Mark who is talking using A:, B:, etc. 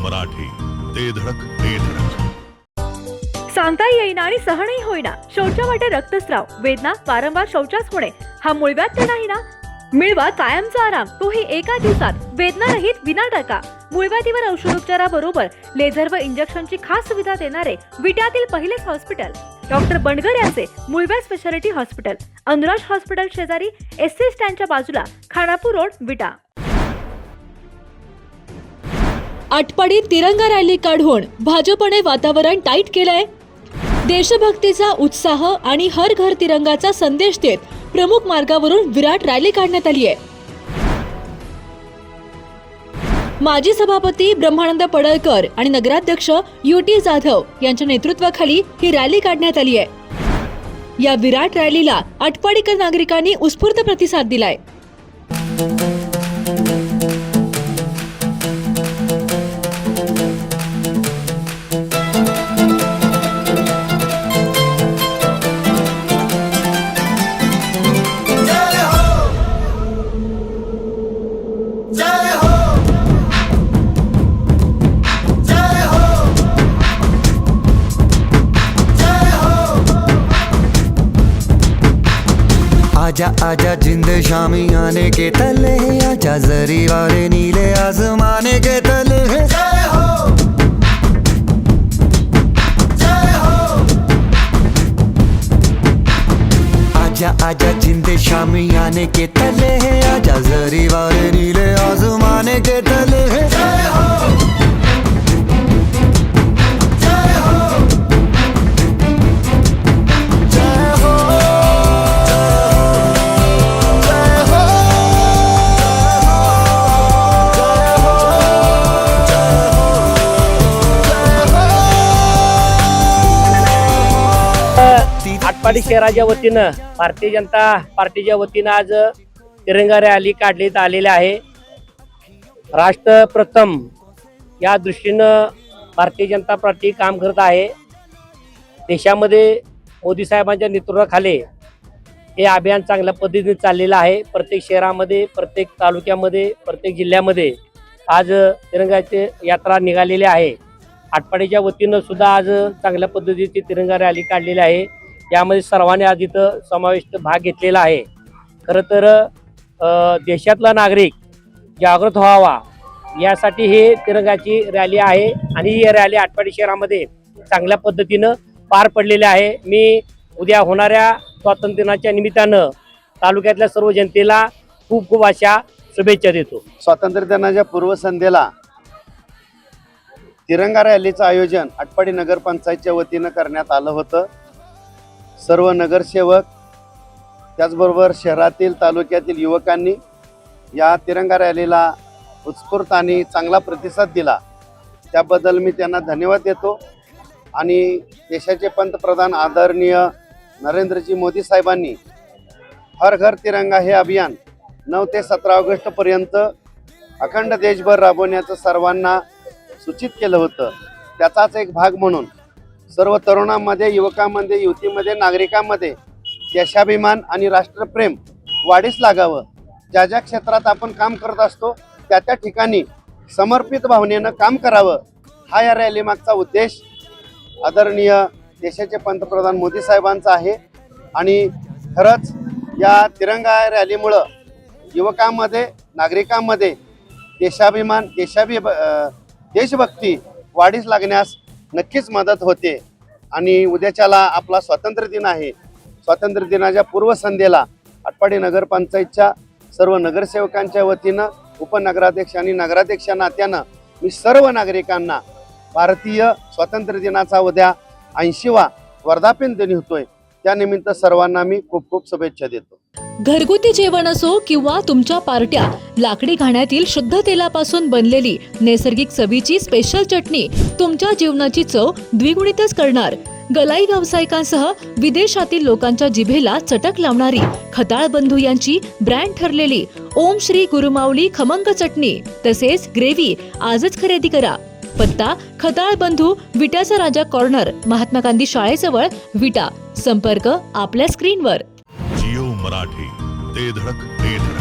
A: मराठी, ते धडक ते धडक.
B: सांगता येईना आणि सहनही होईना शौचा वाटे रक्तस्राव, वेदना, वारंवार शौचास होणे हा मूळव्याध तर नाही ना? मिळवा कायमचा आराम, तोही एका दिवसात, वेदना रहित विना टाका. मूळव्याधीवर औषधोपचाराबरोबर लेझर व इंजेक्शनची खास सुविधा देणारे विट्यातील पहिलेच हॉस्पिटल डॉक्टर बंडगर यांचे मूळव्याध स्पेशालिटी हॉस्पिटल, अनुराज हॉस्पिटल शेजारी, एसटी स्टँडच्या बाजूला, खानापूर रोड, विटा.
C: आटपाडीत तिरंगा रॅली काढून भाजपने वातावरण टाईट केलंय. देशभक्तीचा उत्साह आणि हर घर तिरंगाचा संदेश देत प्रमुख मार्गावरून विराट रॅली काढण्यात आली आहे. माजी सभापती ब्रह्मानंद पडळकर आणि नगराध्यक्ष UT जाधव यांच्या नेतृत्वाखाली ही रॅली काढण्यात आली आहे. या विराट रॅलीला आटपाडीकर नागरिकांनी उत्स्फूर्त प्रतिसाद दिलाय.
D: आजा आजा जिंद शामी आने के तले, आजा जरी वाले नीले आसमाने के तले. जय हो, जय हो. आजा आजा जिंद शामी आने के तले, आजा जरी वाले नीले आसमाने के तले. जय हो.
E: आटपाडी शहराच्या वतीनं भारतीय जनता पार्टीच्या वतीनं आज तिरंगा रॅली काढण्यात आलेली आहे. राष्ट्र प्रथम या दृष्टीनं भारतीय जनता पार्टी काम करत आहे. देशामध्ये मोदी साहेबांच्या नेतृत्वाखाली हे अभियान चांगल्या पद्धतीने चाललेलं आहे. प्रत्येक शहरामध्ये, प्रत्येक तालुक्यामध्ये, प्रत्येक जिल्ह्यामध्ये आज तिरंगाची यात्रा निघालेली आहे. आटपाडीच्या वतीनं सुद्धा आज चांगल्या पद्धतीची तिरंगा रॅली काढलेली आहे. यामध्ये सर्वांनी आज इथं समाविष्ट भाग घेतलेला आहे. खरं तर देशातला नागरिक जागृत व्हावा यासाठी हे तिरंगाची रॅली आहे आणि ही रॅली आटपाडी शहरामध्ये चांगल्या पद्धतीनं पार पडलेली आहे. मी उद्या होणाऱ्या स्वातंत्र्य दिनाच्या निमित्तानं तालुक्यातल्या सर्व जनतेला खूप खूप अशा शुभेच्छा देतो.
F: स्वातंत्र्य दिनाच्या पूर्वसंध्येला तिरंगा रॅलीचं आयोजन आटपाडी नगरपंचायतच्या वतीनं करण्यात आलं होतं. सर्व नगरसेवक त्याचबरोबर शहरातील तालुक्यातील युवकांनी या तिरंगा रॅलीला उत्स्फूर्त आणि चांगला प्रतिसाद दिला. त्याबद्दल मी त्यांना धन्यवाद देतो. आणि देशाचे पंतप्रधान आदरणीय नरेंद्रजी मोदी साहेबांनी हर घर तिरंगा हे अभियान 9 ते 17 ऑगस्टपर्यंत अखंड देशभर राबवण्याचं सर्वांना सूचित केलं होतं. त्याचाच एक भाग म्हणून सर्व तरुणांमध्ये, युवकांमध्ये, युवतीमध्ये, नागरिकांमध्ये देशाभिमान आणि राष्ट्रप्रेम वाढीस लागावं. ज्या ज्या क्षेत्रात आपण काम करत असतो त्या त्या ठिकाणी समर्पित भावनेनं काम करावं, हा या रॅली मागचा उद्देश आदरणीय देशाचे पंतप्रधान मोदी साहेबांचा आहे. आणि खरंच या तिरंगा रॅलीमुळं युवकांमध्ये, नागरिकांमध्ये देशाभिमान, देशभक्ती वाढीस लागण्यास नक्कीच मदत होते. आणि उद्याच्याला आपला स्वातंत्र्य दिन आहे. स्वातंत्र्य दिनाच्या पूर्वसंध्येला आटपाडी नगरपंचायतच्या सर्व नगरसेवकांच्या वतीनं, उपनगराध्यक्ष आणि नगराध्यक्षा नात्यानं मी सर्व नागरिकांना भारतीय स्वातंत्र्य दिनाचा उद्या 80वा वर्धापन दिन होतोय, त्यानिमित्त सर्वांना मी खूप खूप शुभेच्छा देतो.
C: घरगुती जेवण असो किंवा तुमच्या पार्ट्या, लाकडी घाण्यातील शुद्ध तेलापासून बनलेली नैसर्गिक चवीची स्पेशल चटणी तुमच्या जीवनाची चव द्विगुणितच करणार. गलाई व्यावसायिकांसह विदेशातील लोकांच्या जिभेला चटक लावणारी खताळ बंधू यांची ब्रँड ठरलेली ओम श्री गुरुमाऊली खमंग चटणी तसेच ग्रेव्ही आजच खरेदी करा. पत्ता खताळ बंधू, विट्याचा राजा कॉर्नर, महात्मा गांधी शाळेजवळ, विटा. संपर्क आपल्या स्क्रीनवर.
A: जिओ मराठी, ते धडक ते धडक.